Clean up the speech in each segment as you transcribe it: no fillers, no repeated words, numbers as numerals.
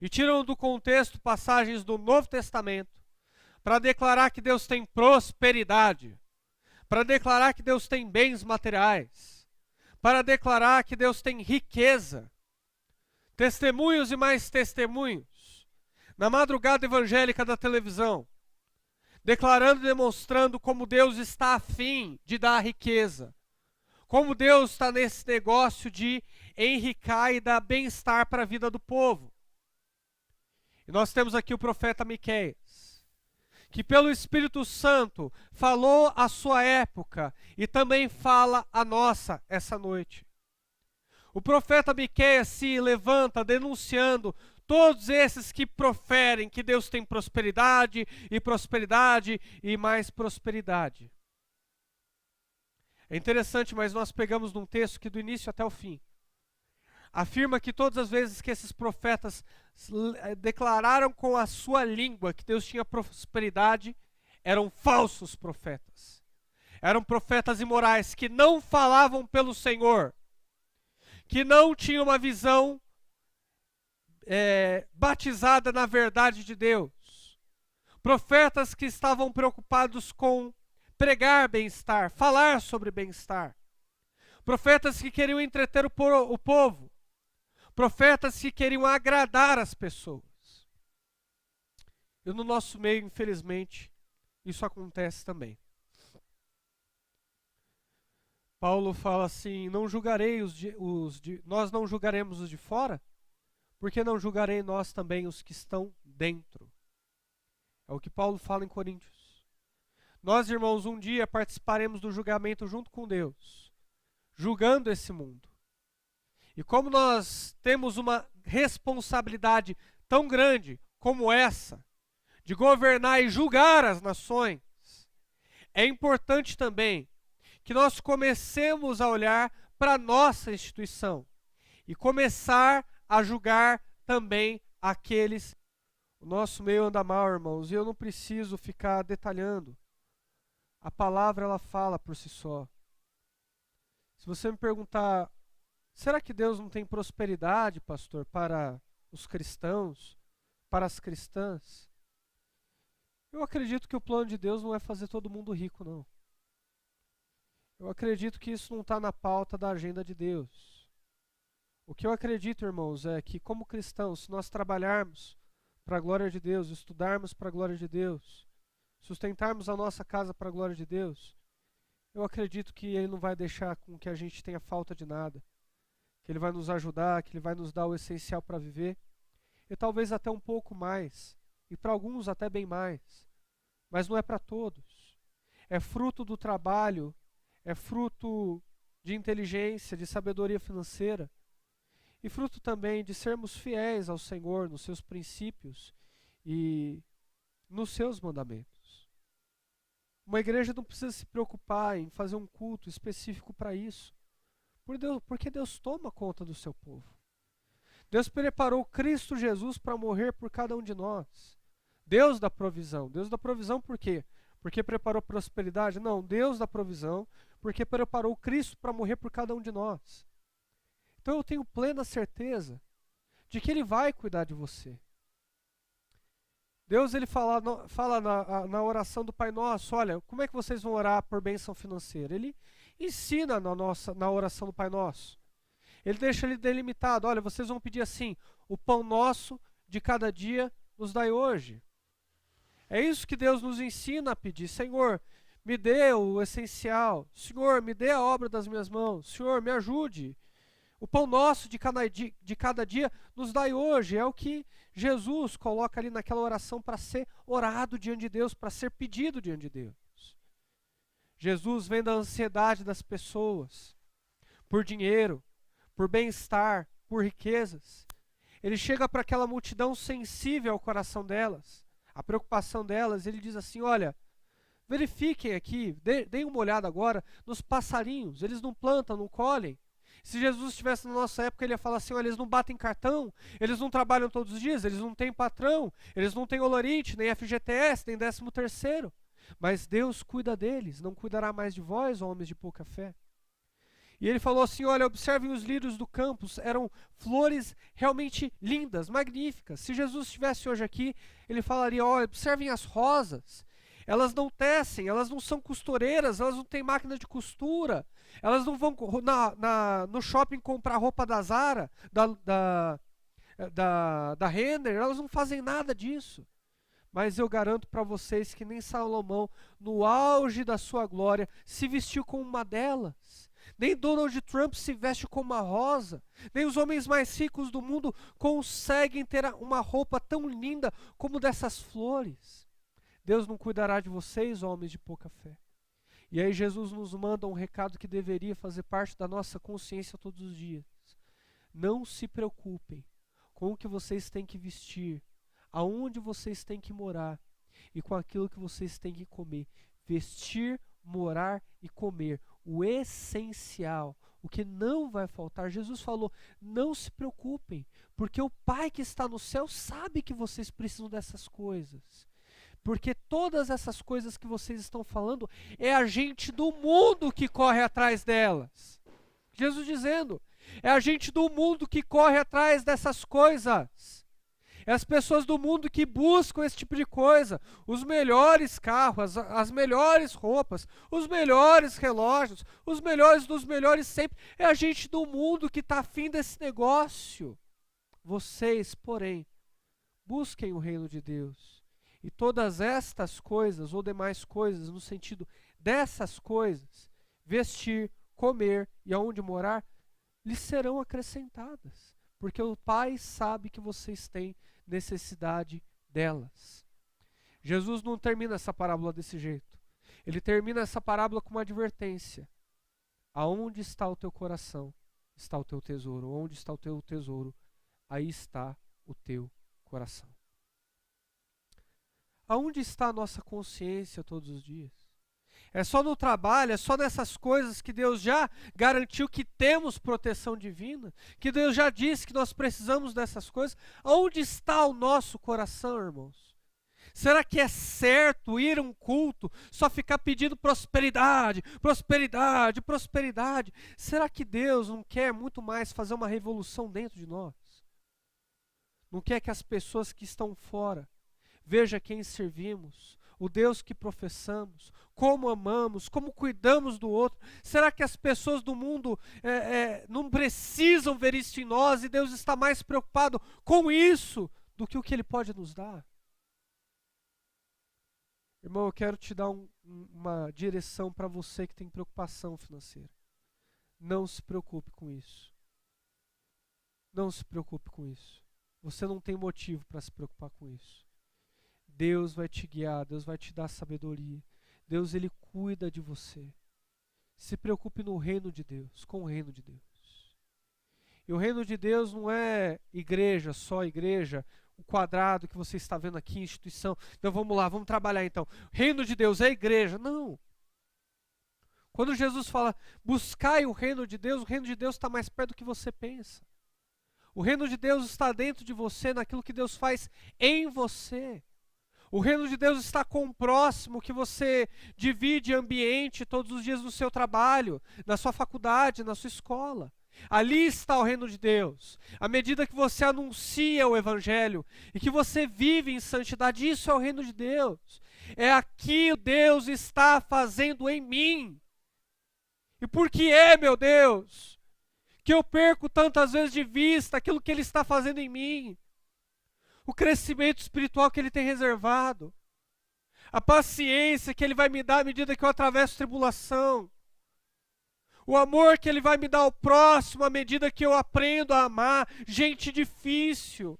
e tiram do contexto passagens do Novo Testamento para declarar que Deus tem prosperidade, para declarar que Deus tem bens materiais, para declarar que Deus tem riqueza, testemunhos e mais testemunhos, na madrugada evangélica da televisão, declarando e demonstrando como Deus está afim de dar riqueza, como Deus está nesse negócio de enricar e dar bem-estar para a vida do povo. E nós temos aqui o profeta Miqueias, que pelo Espírito Santo falou a sua época e também fala a nossa essa noite. O profeta Miqueias se levanta denunciando todos esses que proferem que Deus tem prosperidade e mais prosperidade. É interessante, mas nós pegamos num texto que do início até o fim afirma que todas as vezes que esses profetas declararam com a sua língua que Deus tinha prosperidade, eram falsos profetas. Eram profetas imorais que não falavam pelo Senhor, que não tinham uma visão batizada na verdade de Deus. Profetas que estavam preocupados com pregar bem-estar, falar sobre bem-estar. Profetas que queriam entreter o povo. Profetas que queriam agradar as pessoas. E no nosso meio, infelizmente, isso acontece também. Paulo fala assim: não julgarei nós não julgaremos os de fora, porque não julgarei nós também os que estão dentro. É o que Paulo fala em Coríntios. Nós, irmãos, um dia participaremos do julgamento junto com Deus, julgando esse mundo. E como nós temos uma responsabilidade tão grande como essa, de governar e julgar as nações, é importante também que nós comecemos a olhar para a nossa instituição e começar a julgar também aqueles. O nosso meio anda mal, irmãos, e eu não preciso ficar detalhando. A palavra, ela fala por si só. Se você me perguntar, será que Deus não tem prosperidade, pastor, para os cristãos, para as cristãs? Eu acredito que o plano de Deus não é fazer todo mundo rico, não. Eu acredito que isso não está na pauta da agenda de Deus. O que eu acredito, irmãos, é que como cristãos, se nós trabalharmos para a glória de Deus, estudarmos para a glória de Deus, sustentarmos a nossa casa para a glória de Deus, eu acredito que Ele não vai deixar com que a gente tenha falta de nada. Que Ele vai nos ajudar, que Ele vai nos dar o essencial para viver, e talvez até um pouco mais, e para alguns até bem mais, mas não é para todos. É fruto do trabalho, é fruto de inteligência, de sabedoria financeira, e fruto também de sermos fiéis ao Senhor nos seus princípios e nos seus mandamentos. Uma igreja não precisa se preocupar em fazer um culto específico para isso, porque Deus toma conta do seu povo. Deus preparou Cristo Jesus para morrer por cada um de nós. Deus da provisão. Deus da provisão por quê? Porque preparou prosperidade? Não, Deus da provisão, porque preparou Cristo para morrer por cada um de nós. Então eu tenho plena certeza de que Ele vai cuidar de você. Deus, Ele fala na oração do Pai Nosso, olha, como é que vocês vão orar por bênção financeira? Ele ensina na oração do Pai Nosso. Ele deixa ele delimitado, olha, vocês vão pedir assim, o pão nosso de cada dia nos dai hoje. É isso que Deus nos ensina a pedir. Senhor, me dê o essencial. Senhor, me dê a obra das minhas mãos. Senhor, me ajude. O pão nosso de cada dia nos dai hoje. É o que Jesus coloca ali naquela oração para ser orado diante de Deus, para ser pedido diante de Deus. Jesus vem da ansiedade das pessoas, por dinheiro, por bem-estar, por riquezas. Ele chega para aquela multidão sensível ao coração delas, a preocupação delas, ele diz assim, olha, verifiquem aqui, deem uma olhada agora nos passarinhos, eles não plantam, não colhem. Se Jesus estivesse na nossa época, ele ia falar assim, olha, eles não batem cartão, eles não trabalham todos os dias, eles não têm patrão, eles não têm olorite, nem FGTS, nem 13º. Mas Deus cuida deles, não cuidará mais de vós, homens de pouca fé. E ele falou assim, olha, observem os lírios do campo, eram flores realmente lindas, magníficas. Se Jesus estivesse hoje aqui, ele falaria, olha, observem as rosas. Elas não tecem, elas não são costureiras, elas não têm máquina de costura, elas não vão no shopping comprar roupa da Zara, da Renner, elas não fazem nada disso. Mas eu garanto para vocês que nem Salomão, no auge da sua glória, se vestiu como uma delas. Nem Donald Trump se veste como uma rosa. Nem os homens mais ricos do mundo conseguem ter uma roupa tão linda como dessas flores. Deus não cuidará de vocês, homens de pouca fé. E aí Jesus nos manda um recado que deveria fazer parte da nossa consciência todos os dias. Não se preocupem com o que vocês têm que vestir, aonde vocês têm que morar e com aquilo que vocês têm que comer. Vestir, morar e comer. O essencial, o que não vai faltar. Jesus falou, não se preocupem, porque o Pai que está no céu sabe que vocês precisam dessas coisas. Porque todas essas coisas que vocês estão falando, é a gente do mundo que corre atrás delas. Jesus dizendo, é a gente do mundo que corre atrás dessas coisas. É as pessoas do mundo que buscam esse tipo de coisa. Os melhores carros, as melhores roupas, os melhores relógios, os melhores dos melhores sempre. É a gente do mundo que está afim desse negócio. Vocês, porém, busquem o reino de Deus. E todas estas coisas, ou demais coisas, no sentido dessas coisas, vestir, comer e aonde morar, lhes serão acrescentadas. Porque o Pai sabe que vocês têm necessidade delas. Jesus não termina essa parábola desse jeito. Ele termina essa parábola com uma advertência. Aonde está o teu coração, está o teu tesouro. Onde está o teu tesouro, aí está o teu coração. Aonde está a nossa consciência todos os dias? É só no trabalho, é só nessas coisas que Deus já garantiu que temos proteção divina, que Deus já disse que nós precisamos dessas coisas. Aonde está o nosso coração, irmãos? Será que é certo ir a um culto, só ficar pedindo prosperidade, prosperidade, prosperidade? Será que Deus não quer muito mais fazer uma revolução dentro de nós? Não quer que as pessoas que estão fora vejam quem servimos, o Deus que professamos, como amamos, como cuidamos do outro? Será que as pessoas do mundo não precisam ver isso em nós e Deus está mais preocupado com isso do que o que Ele pode nos dar? Irmão, eu quero te dar uma direção para você que tem preocupação financeira. Não se preocupe com isso. Não se preocupe com isso. Você não tem motivo para se preocupar com isso. Deus vai te guiar, Deus vai te dar sabedoria. Deus, Ele cuida de você. Se preocupe no reino de Deus, com o reino de Deus. E o reino de Deus não é igreja, só igreja, o quadrado que você está vendo aqui, instituição. Então vamos lá, vamos trabalhar então. Reino de Deus é igreja. Não. Quando Jesus fala, buscai o reino de Deus está mais perto do que você pensa. O reino de Deus está dentro de você, naquilo que Deus faz em você. O reino de Deus está com o próximo, que você divide ambiente todos os dias no seu trabalho, na sua faculdade, na sua escola. Ali está o reino de Deus. À medida que você anuncia o Evangelho e que você vive em santidade, isso é o reino de Deus. É aqui que Deus está fazendo em mim. E por que meu Deus, que eu perco tantas vezes de vista aquilo que Ele está fazendo em mim? O crescimento espiritual que Ele tem reservado, a paciência que Ele vai me dar à medida que eu atravesso tribulação, o amor que Ele vai me dar ao próximo à medida que eu aprendo a amar gente difícil,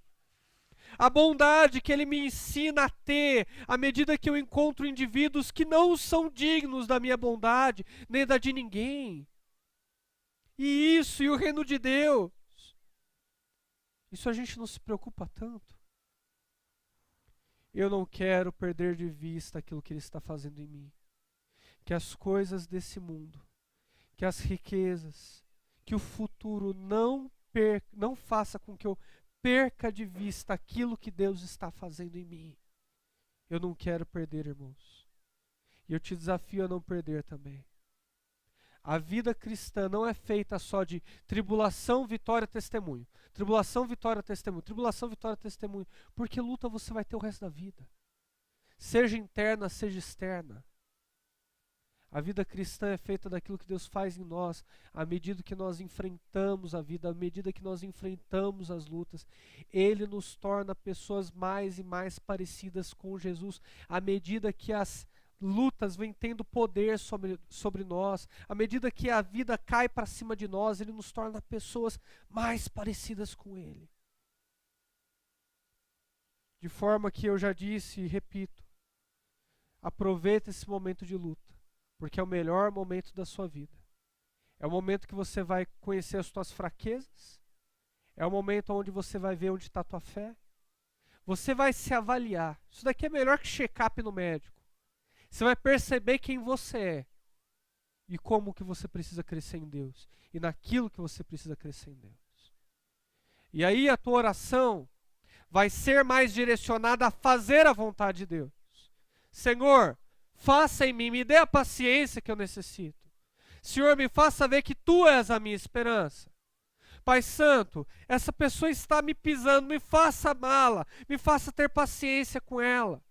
a bondade que Ele me ensina a ter à medida que eu encontro indivíduos que não são dignos da minha bondade, nem da de ninguém. E o reino de Deus, isso a gente não se preocupa tanto. Eu não quero perder de vista aquilo que Ele está fazendo em mim. Que as coisas desse mundo, que as riquezas, que o futuro não faça com que eu perca de vista aquilo que Deus está fazendo em mim. Eu não quero perder, irmãos. E eu te desafio a não perder também. A vida cristã não é feita só de tribulação, vitória, testemunho. Tribulação, vitória, testemunho. Tribulação, vitória, testemunho. Porque luta você vai ter o resto da vida. Seja interna, seja externa. A vida cristã é feita daquilo que Deus faz em nós, à medida que nós enfrentamos a vida, à medida que nós enfrentamos as lutas. Ele nos torna pessoas mais e mais parecidas com Jesus, à medida que as lutas vêm tendo poder sobre nós, à medida que a vida cai para cima de nós, Ele nos torna pessoas mais parecidas com Ele. De forma que eu já disse e repito, aproveita esse momento de luta, porque é o melhor momento da sua vida. É o momento que você vai conhecer as suas fraquezas, é o momento onde você vai ver onde está a tua fé, você vai se avaliar. Isso daqui é melhor que check-up no médico. Você vai perceber quem você é e como que você precisa crescer em Deus e naquilo que você precisa crescer em Deus. E aí a tua oração vai ser mais direcionada a fazer a vontade de Deus. Senhor, faça em mim, me dê a paciência que eu necessito. Senhor, me faça ver que Tu és a minha esperança. Pai Santo, essa pessoa está me pisando, me faça amá-la, me faça ter paciência com ela.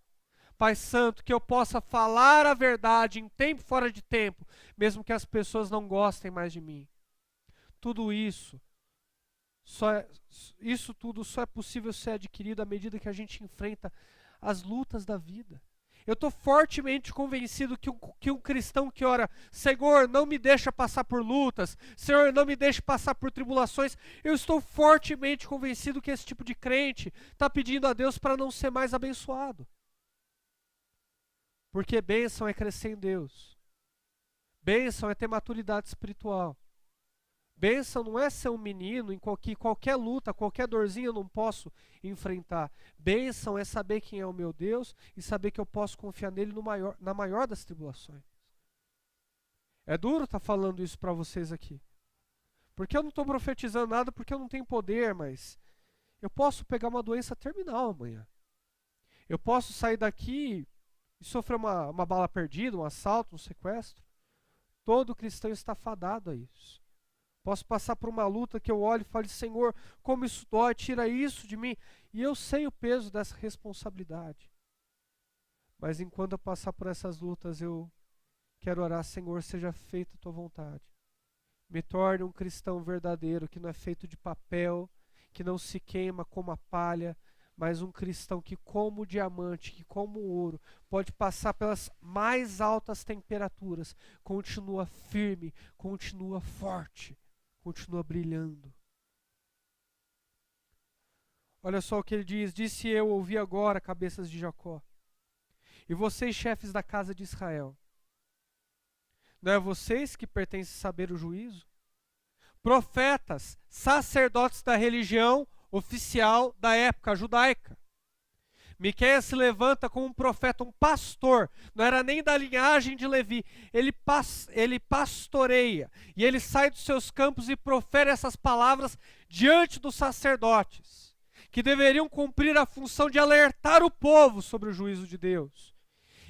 Pai Santo, que eu possa falar a verdade em tempo e fora de tempo, mesmo que as pessoas não gostem mais de mim. Tudo isso, isso tudo só é possível ser adquirido à medida que a gente enfrenta as lutas da vida. Eu estou fortemente convencido que um cristão que ora, Senhor, não me deixa passar por lutas, Senhor, não me deixe passar por tribulações, eu estou fortemente convencido que esse tipo de crente está pedindo a Deus para não ser mais abençoado. Porque bênção é crescer em Deus. Bênção é ter maturidade espiritual. Bênção não é ser um menino em que qualquer luta, qualquer dorzinha eu não posso enfrentar. Bênção é saber quem é o meu Deus e saber que eu posso confiar nele na maior das tribulações. É duro estar falando isso para vocês aqui. Porque eu não estou profetizando nada, porque eu não tenho poder, mas eu posso pegar uma doença terminal amanhã. Eu posso sair daqui e sofrer uma bala perdida, um assalto, um sequestro. Todo cristão está fadado a isso. Posso passar por uma luta que eu olho e falo, Senhor, como isso dói, tira isso de mim. E eu sei o peso dessa responsabilidade. Mas enquanto eu passar por essas lutas, eu quero orar, Senhor, seja feita a Tua vontade. Me torne um cristão verdadeiro, que não é feito de papel, que não se queima como a palha, mas um cristão que, como diamante, que como ouro, pode passar pelas mais altas temperaturas, continua firme, continua forte, continua brilhando. Olha só o que ele diz, disse eu, ouvi agora, cabeças de Jacó, e vocês, chefes da casa de Israel, não é vocês que pertencem saber o juízo? Profetas, sacerdotes da religião oficial da época judaica. Miqueias se levanta como um profeta, um pastor, não era nem da linhagem de Levi, ele pastoreia, e ele sai dos seus campos e profere essas palavras diante dos sacerdotes, que deveriam cumprir a função de alertar o povo sobre o juízo de Deus.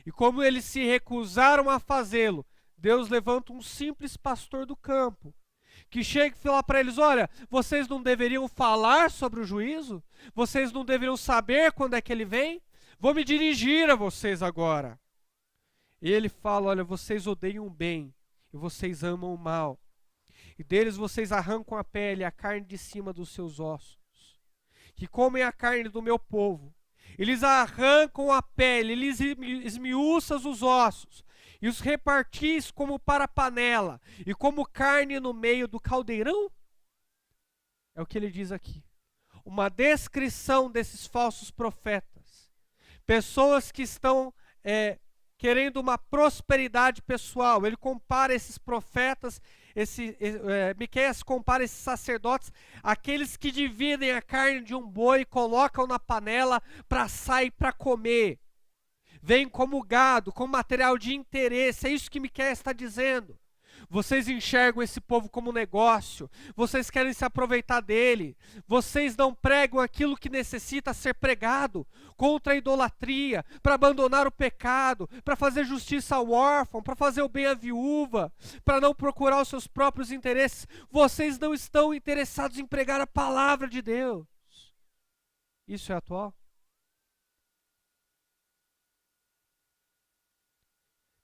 E como eles se recusaram a fazê-lo, Deus levanta um simples pastor do campo, que chega e fala para eles, olha, vocês não deveriam falar sobre o juízo? Vocês não deveriam saber quando é que ele vem? Vou me dirigir a vocês agora. E ele fala, olha, vocês odeiam o bem e vocês amam o mal. E deles vocês arrancam a pele, a carne de cima dos seus ossos, que comem a carne do meu povo. Eles arrancam a pele, eles esmiuçam os ossos, e os repartis como para panela, e como carne no meio do caldeirão? É o que ele diz aqui. Uma descrição desses falsos profetas. Pessoas que estão querendo uma prosperidade pessoal. Ele compara esses profetas, Miqueias compara esses sacerdotes, aqueles que dividem a carne de um boi e colocam na panela para assar e para comer. Vem como gado, como material de interesse, é isso que Miqueias está dizendo. Vocês enxergam esse povo como negócio. Vocês querem se aproveitar dele. Vocês não pregam aquilo que necessita ser pregado. Contra a idolatria, para abandonar o pecado, para fazer justiça ao órfão, para fazer o bem à viúva, para não procurar os seus próprios interesses. Vocês não estão interessados em pregar a palavra de Deus. Isso é atual?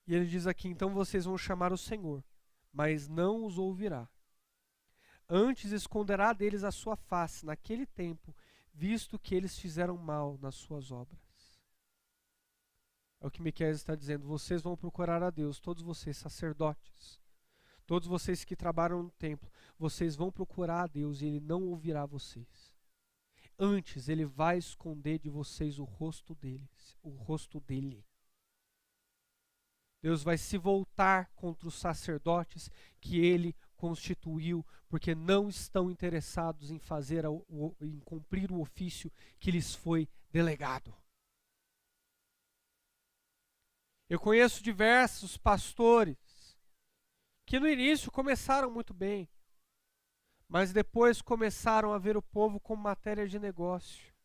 E ele diz aqui, então vocês vão chamar o Senhor, mas não os ouvirá. Antes esconderá deles a sua face naquele tempo, visto que eles fizeram mal nas suas obras. É o que Miqueias está dizendo. Vocês vão procurar a Deus, todos vocês sacerdotes, todos vocês que trabalham no templo, vocês vão procurar a Deus e Ele não ouvirá vocês. Antes Ele vai esconder de vocês o rosto dele. Deus vai se voltar contra os sacerdotes que Ele constituiu, porque não estão interessados em em cumprir o ofício que lhes foi delegado. Eu conheço diversos pastores que no início começaram muito bem, mas depois começaram a ver o povo como matéria de negócio.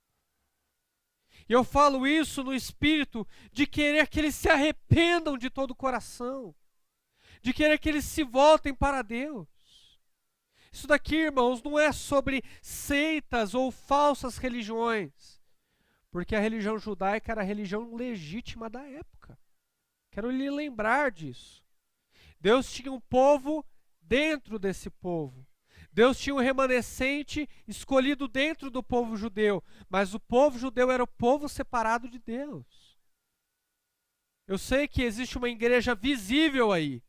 E eu falo isso no espírito de querer que eles se arrependam de todo o coração, de querer que eles se voltem para Deus. Isso daqui, irmãos, não é sobre seitas ou falsas religiões, porque a religião judaica era a religião legítima da época. Quero lhe lembrar disso. Deus tinha um povo dentro desse povo. Deus tinha um remanescente escolhido dentro do povo judeu, mas o povo judeu era o povo separado de Deus. Eu sei que existe uma igreja visível aí,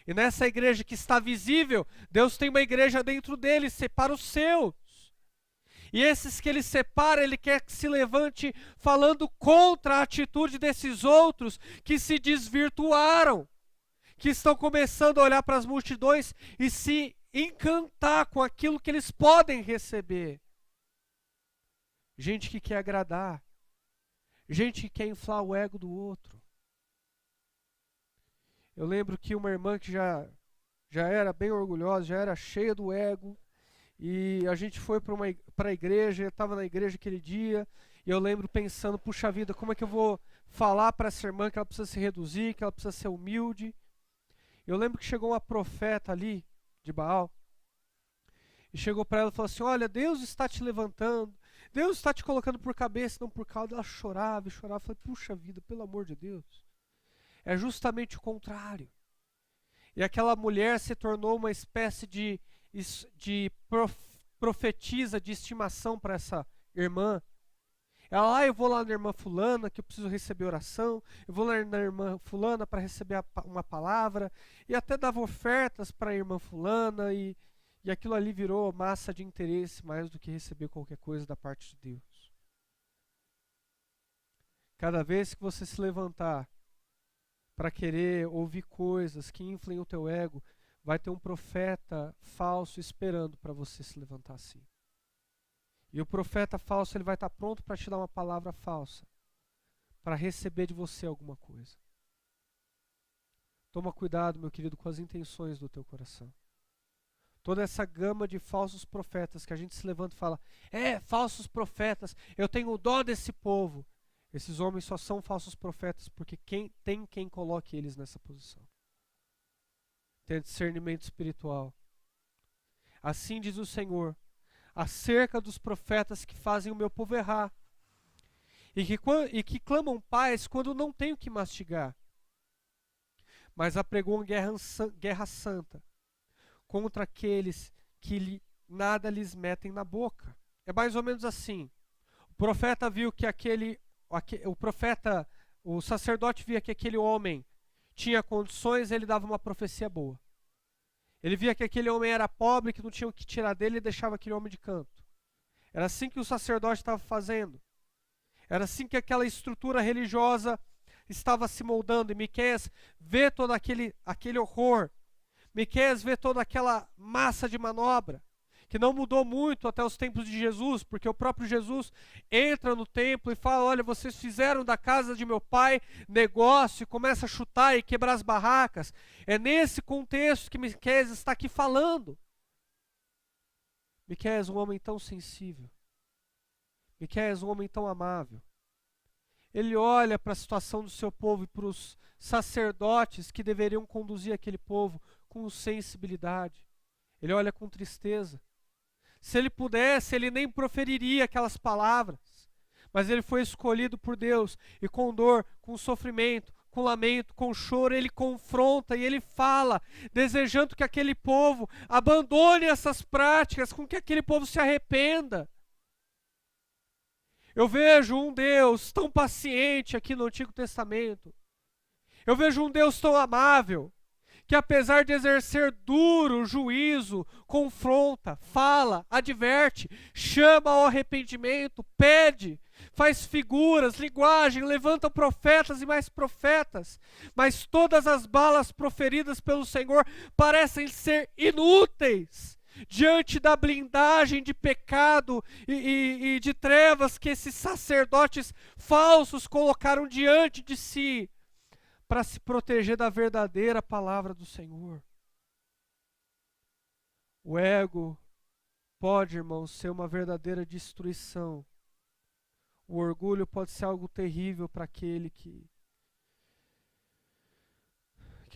e nessa igreja que está visível, Deus tem uma igreja dentro dele, separa os seus. E esses que Ele separa, Ele quer que se levante falando contra a atitude desses outros que se desvirtuaram, que estão começando a olhar para as multidões e se encantar com aquilo que eles podem receber. Gente que quer agradar, gente que quer inflar o ego do outro. Eu lembro que uma irmã que já era bem orgulhosa, já era cheia do ego, e a gente foi para a igreja, eu estava na igreja aquele dia, e eu lembro pensando, puxa vida, como é que eu vou falar para essa irmã que ela precisa se reduzir, que ela precisa ser humilde. Eu lembro que chegou uma profeta ali, de Baal, e chegou para ela e falou assim, olha, Deus está te levantando, Deus está te colocando por cabeça, não por cauda. Ela chorava e chorava. Eu falei, puxa vida, pelo amor de Deus. É justamente o contrário. E aquela mulher se tornou uma espécie de profetisa de estimação para essa irmã. Ela, eu vou lá na irmã fulana que eu preciso receber oração, eu vou lá na irmã fulana para receber uma palavra, e até dava ofertas para a irmã fulana, e aquilo ali virou massa de interesse mais do que receber qualquer coisa da parte de Deus. Cada vez que você se levantar para querer ouvir coisas que inflem o teu ego, vai ter um profeta falso esperando para você se levantar assim. E o profeta falso, ele vai estar pronto para te dar uma palavra falsa, para receber de você alguma coisa. Toma cuidado, meu querido, com as intenções do teu coração. Toda essa gama de falsos profetas que a gente se levanta e fala, falsos profetas, eu tenho dó desse povo. Esses homens só são falsos profetas porque tem quem coloque eles nessa posição. Tem discernimento espiritual. Assim diz o Senhor, acerca dos profetas que fazem o meu povo errar, e que clamam paz quando não tem o que mastigar, mas apregoam guerra santa contra aqueles que nada lhes metem na boca. É mais ou menos assim. O profeta viu que o sacerdote via que aquele homem tinha condições, ele dava uma profecia boa. Ele via que aquele homem era pobre, que não tinha o que tirar dele, e deixava aquele homem de canto. Era assim que o sacerdote estava fazendo. Era assim que aquela estrutura religiosa estava se moldando. E Miqueias vê todo aquele horror. Miqueias vê toda aquela massa de manobra. que não mudou muito até os tempos de Jesus, porque o próprio Jesus entra no templo e fala: olha, vocês fizeram da casa de meu pai negócio, e começa a chutar e quebrar as barracas. É nesse contexto que Miqueias está aqui falando. Miqueias, um homem tão sensível. Miqueias, um homem tão amável. Ele olha para a situação do seu povo e para os sacerdotes que deveriam conduzir aquele povo com sensibilidade. Ele olha com tristeza. Se ele pudesse, ele nem proferiria aquelas palavras. Mas ele foi escolhido por Deus e com dor, com sofrimento, com lamento, com choro, ele confronta e ele fala, desejando que aquele povo abandone essas práticas, com que aquele povo se arrependa. Eu vejo um Deus tão paciente aqui no Antigo Testamento. Eu vejo um Deus tão amável, que apesar de exercer duro juízo, confronta, fala, adverte, chama ao arrependimento, pede, faz figuras, linguagem, levanta profetas e mais profetas, mas todas as balas proferidas pelo Senhor parecem ser inúteis diante da blindagem de pecado e de trevas que esses sacerdotes falsos colocaram diante de si, para se proteger da verdadeira palavra do Senhor. O ego pode, irmãos, ser uma verdadeira destruição. O orgulho pode ser algo terrível para aquele que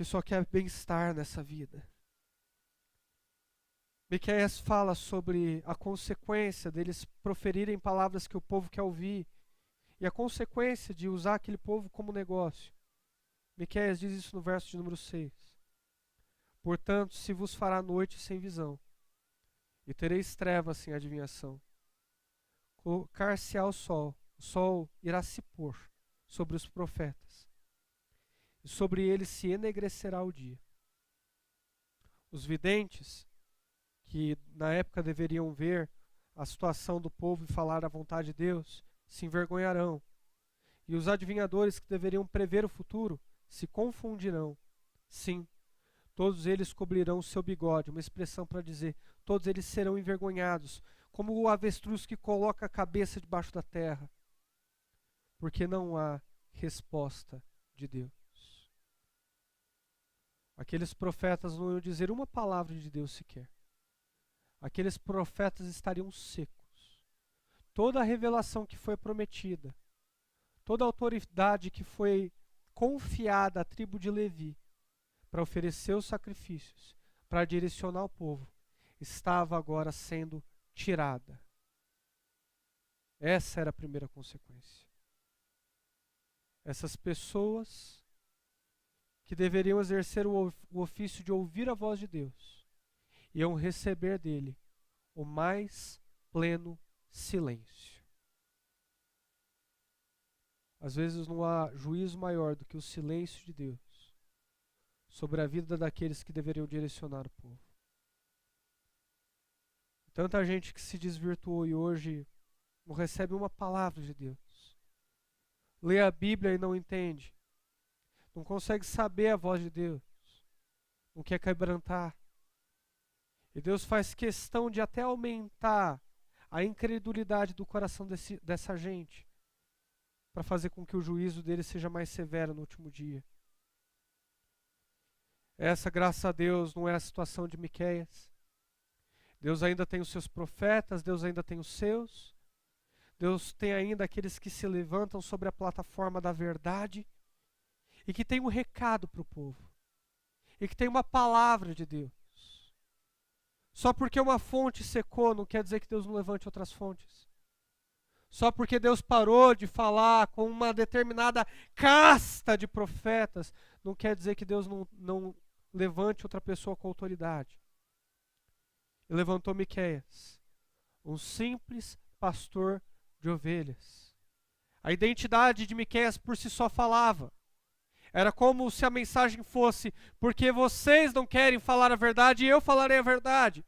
só quer bem-estar nessa vida. Miqueias fala sobre a consequência deles proferirem palavras que o povo quer ouvir e a consequência de usar aquele povo como negócio. Miqueias diz isso no verso de número 6. Portanto, se vos fará noite sem visão, e tereis trevas sem adivinhação. Colocar-se-á o sol irá se pôr sobre os profetas, e sobre eles se enegrecerá o dia. Os videntes, que na época deveriam ver a situação do povo e falar a vontade de Deus, se envergonharão. E os adivinhadores que deveriam prever o futuro se confundirão. Sim, todos eles cobrirão o seu bigode, uma expressão para dizer, todos eles serão envergonhados, como o avestruz que coloca a cabeça debaixo da terra, porque não há resposta de Deus. Aqueles profetas não iam dizer uma palavra de Deus sequer. Aqueles profetas estariam secos. Toda a revelação que foi prometida, toda a autoridade que foi confiada à tribo de Levi para oferecer os sacrifícios, para direcionar o povo, estava agora sendo tirada. Essa era a primeira consequência. Essas pessoas que deveriam exercer o ofício de ouvir a voz de Deus, iam receber dele o mais pleno silêncio. Às vezes não há juízo maior do que o silêncio de Deus sobre a vida daqueles que deveriam direcionar o povo. Tanta gente que se desvirtuou e hoje não recebe uma palavra de Deus. Lê a Bíblia e não entende. Não consegue saber a voz de Deus. Não quer quebrantar. E Deus faz questão de até aumentar a incredulidade do coração dessa gente, para fazer com que o juízo dele seja mais severo no último dia. Essa, graças a Deus, não é a situação de Miqueias. Deus ainda tem os seus profetas, Deus ainda tem os seus. Deus tem ainda aqueles que se levantam sobre a plataforma da verdade e que tem um recado para o povo. E que tem uma palavra de Deus. Só porque uma fonte secou não quer dizer que Deus não levante outras fontes. Só porque Deus parou de falar com uma determinada casta de profetas, não quer dizer que Deus não levante outra pessoa com autoridade. E levantou Miqueias, um simples pastor de ovelhas. A identidade de Miqueias por si só falava. Era como se a mensagem fosse, porque vocês não querem falar a verdade, eu falarei a verdade.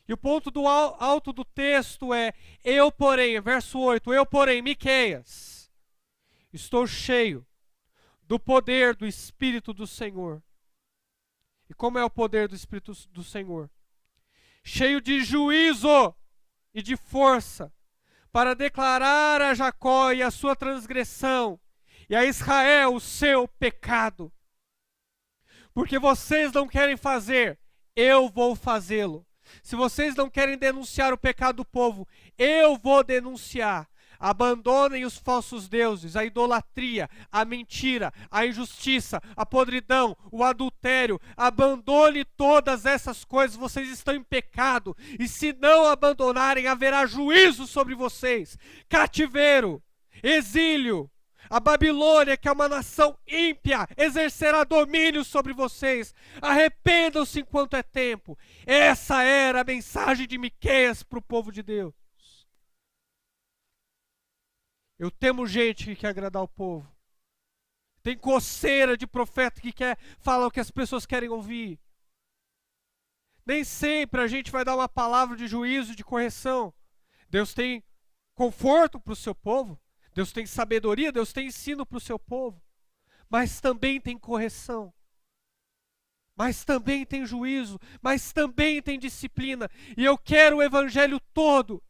E o ponto do alto do texto é, eu porém, verso 8, eu porém, Miqueias, estou cheio do poder do Espírito do Senhor. E como é o poder do Espírito do Senhor? cheio de juízo e de força, para declarar a Jacó e a sua transgressão, e a Israel o seu pecado. Porque vocês não querem fazer, eu vou fazê-lo. Se vocês não querem denunciar o pecado do povo, eu vou denunciar. Abandonem os falsos deuses, a idolatria, a mentira, a injustiça, a podridão, o adultério. Abandone todas essas coisas, vocês estão em pecado. E se não abandonarem, haverá juízo sobre vocês. Cativeiro, exílio. A Babilônia, que é uma nação ímpia, exercerá domínio sobre vocês. Arrependam-se enquanto é tempo. Essa era a mensagem de Miqueias para o povo de Deus. Eu temo gente que quer agradar o povo. Tem coceira de profeta que quer falar o que as pessoas querem ouvir. Nem sempre a gente vai dar uma palavra de juízo, de correção. Deus tem conforto para o seu povo. Deus tem sabedoria, Deus tem ensino para o seu povo. Mas também tem correção. Mas também tem juízo. Mas também tem disciplina. E eu quero o evangelho todo.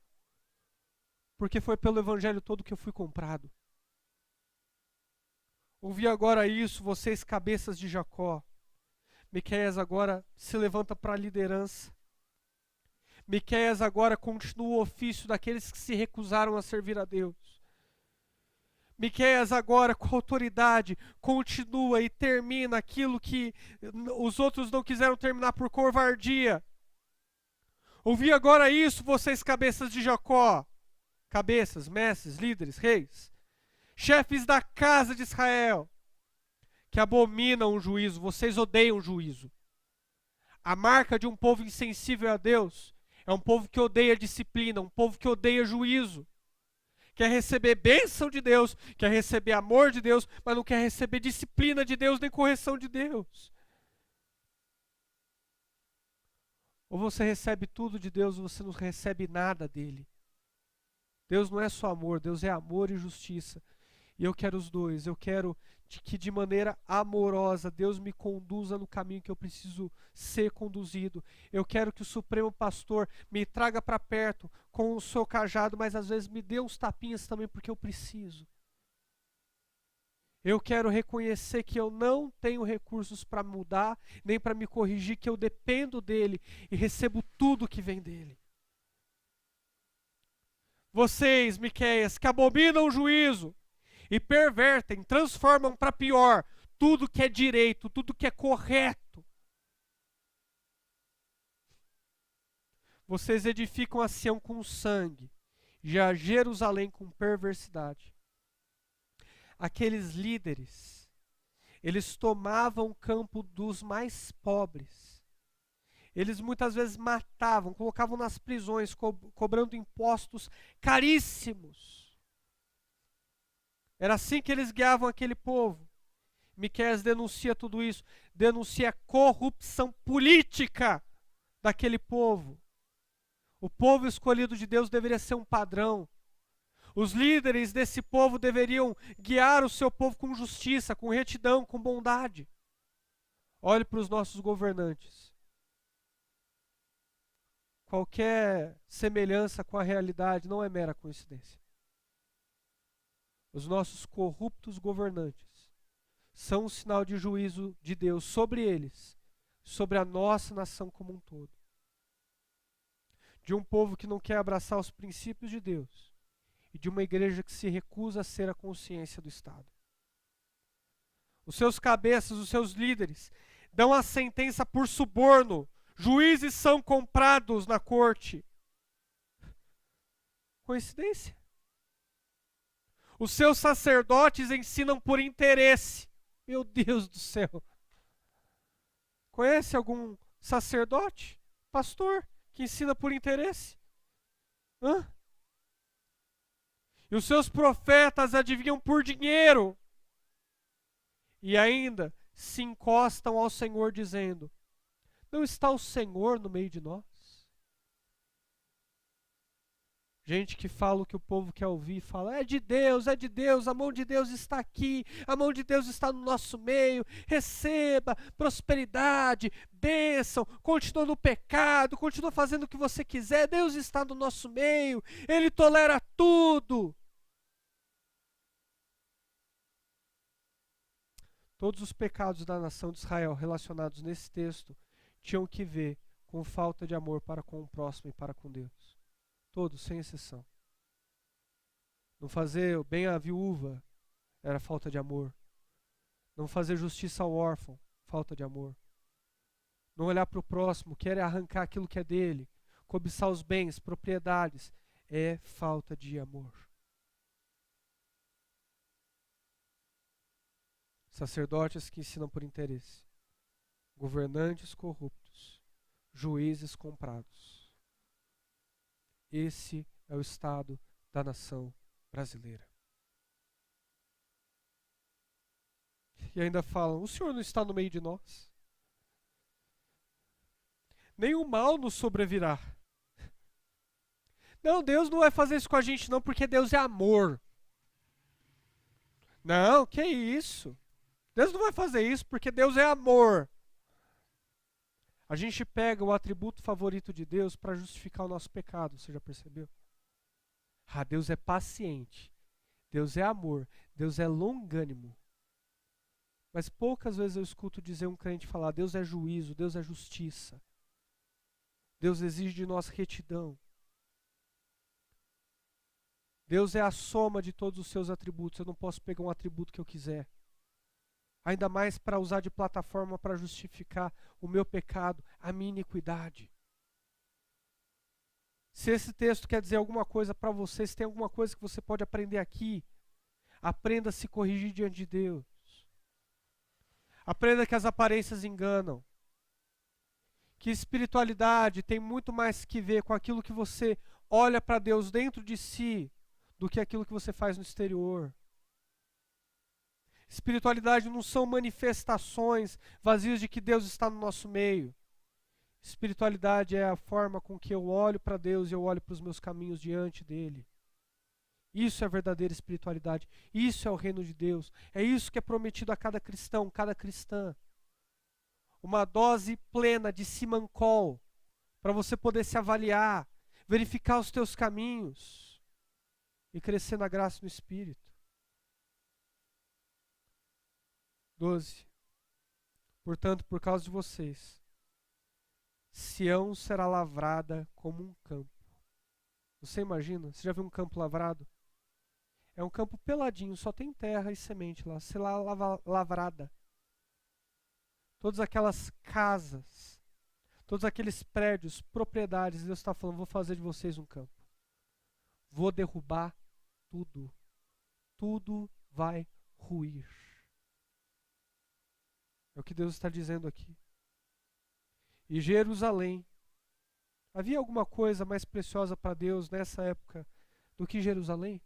Porque foi pelo evangelho todo que eu fui comprado. Ouvi agora isso, vocês cabeças de Jacó. Miqueias agora se levanta para a liderança. Miqueias agora continua o ofício daqueles que se recusaram a servir a Deus. Miqueias agora, com autoridade, continua e termina aquilo que os outros não quiseram terminar por covardia. Ouvi agora isso, vocês cabeças de Jacó. Cabeças, mestres, líderes, reis, chefes da casa de Israel, que abominam o juízo, vocês odeiam o juízo. A marca de um povo insensível a Deus é um povo que odeia disciplina, um povo que odeia juízo. Quer receber bênção de Deus, quer receber amor de Deus, mas não quer receber disciplina de Deus nem correção de Deus. Ou você recebe tudo de Deus ou você não recebe nada dele. Deus não é só amor, Deus é amor e justiça. E eu quero os dois. Eu quero que de maneira amorosa Deus me conduza no caminho que eu preciso ser conduzido. Eu quero que o Supremo Pastor me traga para perto com o seu cajado, mas às vezes me dê uns tapinhas também porque eu preciso. Eu quero reconhecer que eu não tenho recursos para mudar, nem para me corrigir, que eu dependo dele e recebo tudo que vem dele. Vocês, Miqueias, que abominam o juízo e pervertem, transformam para pior tudo que é direito, tudo que é correto. Vocês edificam a Sião com sangue e a Jerusalém com perversidade. Aqueles líderes, eles tomavam o campo dos mais pobres. Eles muitas vezes matavam, colocavam nas prisões, cobrando impostos caríssimos. Era assim que eles guiavam aquele povo. Miqueias denuncia tudo isso, denuncia a corrupção política daquele povo. O povo escolhido de Deus deveria ser um padrão. Os líderes desse povo deveriam guiar o seu povo com justiça, com retidão, com bondade. Olhe para os nossos governantes. Qualquer semelhança com a realidade não é mera coincidência. Os nossos corruptos governantes são um sinal de juízo de Deus sobre eles, sobre a nossa nação como um todo. De um povo que não quer abraçar os princípios de Deus e de uma igreja que se recusa a ser a consciência do Estado. Os seus cabeças, os seus líderes, dão a sentença por suborno. Juízes são comprados na corte. Coincidência? Os seus sacerdotes ensinam por interesse. Meu Deus do céu. Conhece algum sacerdote, pastor, que ensina por interesse? Hã? E os seus profetas adivinham por dinheiro. E ainda se encostam ao Senhor dizendo: não está o Senhor no meio de nós? Gente que fala o que o povo quer ouvir, fala, é de Deus, a mão de Deus está aqui, a mão de Deus está no nosso meio, receba prosperidade, bênção, continua no pecado, continua fazendo o que você quiser, Deus está no nosso meio, Ele tolera tudo. Todos os pecados da nação de Israel relacionados nesse texto tinham que ver com falta de amor para com o próximo e para com Deus. Todos, sem exceção. Não fazer o bem à viúva era falta de amor. Não fazer justiça ao órfão, falta de amor. Não olhar para o próximo, querer arrancar aquilo que é dele, cobiçar os bens, propriedades, é falta de amor. Sacerdotes que ensinam por interesse, governantes corruptos, juízes comprados. Esse é o estado da nação brasileira. E ainda falam, o Senhor não está no meio de nós? Nenhum mal nos sobrevirá. Não, Deus não vai fazer isso com a gente não, porque Deus é amor. Não, que isso? Deus não vai fazer isso porque Deus é amor. A gente pega o atributo favorito de Deus para justificar o nosso pecado, você já percebeu? Ah, Deus é paciente, Deus é amor, Deus é longânimo. Mas poucas vezes eu escuto dizer um crente falar, Deus é juízo, Deus é justiça. Deus exige de nós retidão. Deus é a soma de todos os seus atributos, eu não posso pegar um atributo que eu quiser. Ainda mais para usar de plataforma para justificar o meu pecado, a minha iniquidade. Se esse texto quer dizer alguma coisa para você, se tem alguma coisa que você pode aprender aqui, aprenda a se corrigir diante de Deus. Aprenda que as aparências enganam. Que espiritualidade tem muito mais que ver com aquilo que você olha para Deus dentro de si, do que aquilo que você faz no exterior. Espiritualidade não são manifestações vazias de que Deus está no nosso meio. Espiritualidade é a forma com que eu olho para Deus e eu olho para os meus caminhos diante dele. Isso é verdadeira espiritualidade. Isso é o reino de Deus. É isso que é prometido a cada cristão, cada cristã. Uma dose plena de simancol para você poder se avaliar, verificar os teus caminhos e crescer na graça e no Espírito. 12. Portanto, por causa de vocês, Sião será lavrada como um campo. Você imagina? Você já viu um campo lavrado? É um campo peladinho, só tem terra e semente lá. Será lavrada. Todas aquelas casas, todos aqueles prédios, propriedades, Deus está falando, vou fazer de vocês um campo. Vou derrubar tudo. Tudo vai ruir. É o que Deus está dizendo aqui. E Jerusalém. Havia alguma coisa mais preciosa para Deus nessa época do que Jerusalém?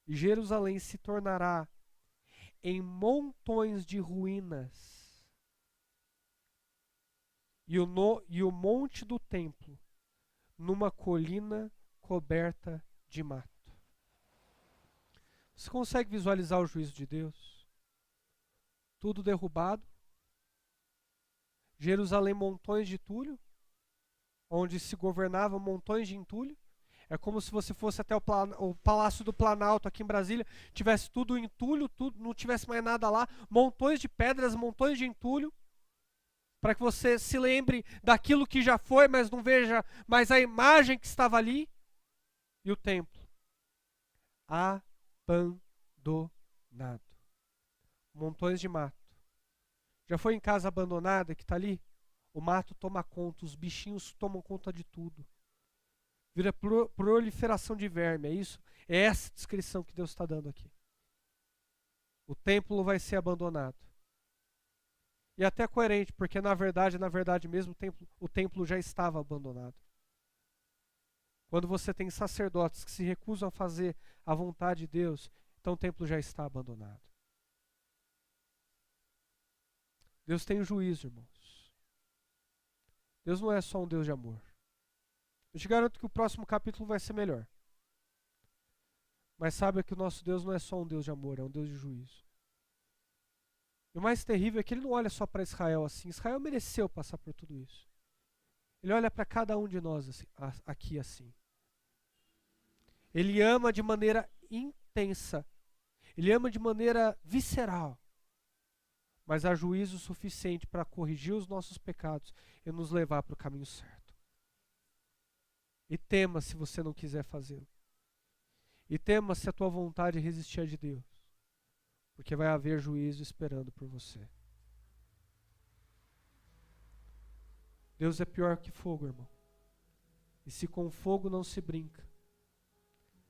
E Jerusalém se tornará em montões de ruínas. E o monte do templo numa colina coberta de mato. Você consegue visualizar o juízo de Deus? Tudo derrubado. Jerusalém, montões de entulho, onde se governavam montões de entulho. É como se você fosse até o Palácio do Planalto aqui em Brasília, tivesse tudo entulho, não tivesse mais nada lá, montões de pedras, montões de entulho, para que você se lembre daquilo que já foi, mas não veja mais a imagem que estava ali. E o templo abandonado. Montões de mato. Já foi em casa abandonada que está ali? O mato toma conta, os bichinhos tomam conta de tudo. Vira proliferação de verme, é isso? É essa descrição que Deus está dando aqui. O templo vai ser abandonado. E até coerente, porque na verdade mesmo, o templo já estava abandonado. Quando você tem sacerdotes que se recusam a fazer a vontade de Deus, então o templo já está abandonado. Deus tem juízo, irmãos. Deus não é só um Deus de amor. Eu te garanto que o próximo capítulo vai ser melhor. Mas saiba que o nosso Deus não é só um Deus de amor, é um Deus de juízo. E o mais terrível é que ele não olha só para Israel assim. Israel mereceu passar por tudo isso. Ele olha para cada um de nós assim, aqui assim. Ele ama de maneira intensa. Ele ama de maneira visceral. Mas há juízo suficiente para corrigir os nossos pecados e nos levar para o caminho certo. E tema se você não quiser fazê-lo. E tema se a tua vontade resistir a de Deus. Porque vai haver juízo esperando por você. Deus é pior que fogo, irmão. E se com fogo não se brinca,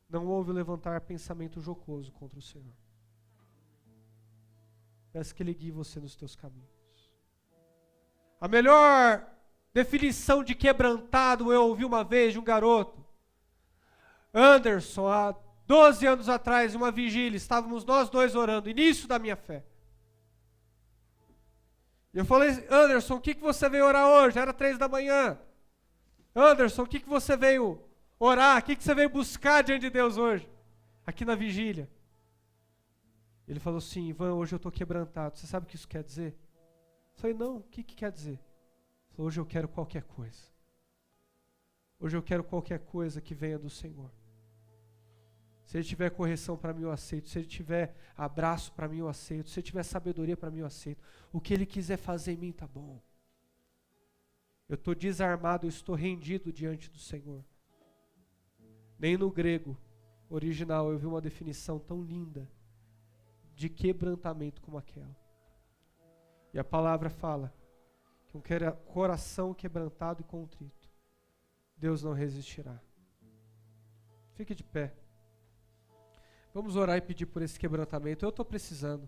não houve levantar pensamento jocoso contra o Senhor. Peço que Ele guie você nos teus caminhos. A melhor definição de quebrantado eu ouvi uma vez de um garoto. Anderson, há 12 anos atrás, em uma vigília, estávamos nós dois orando, início da minha fé. E eu falei, Anderson, o que você veio orar hoje? Era 3 da manhã. Anderson, o que você veio orar? O que você veio buscar diante de Deus hoje? Aqui na vigília. Ele falou assim, Ivan, hoje eu estou quebrantado. Você sabe o que isso quer dizer? Eu falei, não, o que quer dizer? Ele falou, hoje eu quero qualquer coisa. Hoje eu quero qualquer coisa que venha do Senhor. Se Ele tiver correção para mim, eu aceito. Se Ele tiver abraço para mim, eu aceito. Se Ele tiver sabedoria para mim, eu aceito. O que Ele quiser fazer em mim, tá bom. Eu estou desarmado, eu estou rendido diante do Senhor. Nem no grego original eu vi uma definição tão linda de quebrantamento como aquela. E a palavra fala que um coração quebrantado e contrito, Deus não resistirá. Fique de pé. Vamos orar e pedir por esse quebrantamento. Eu estou precisando.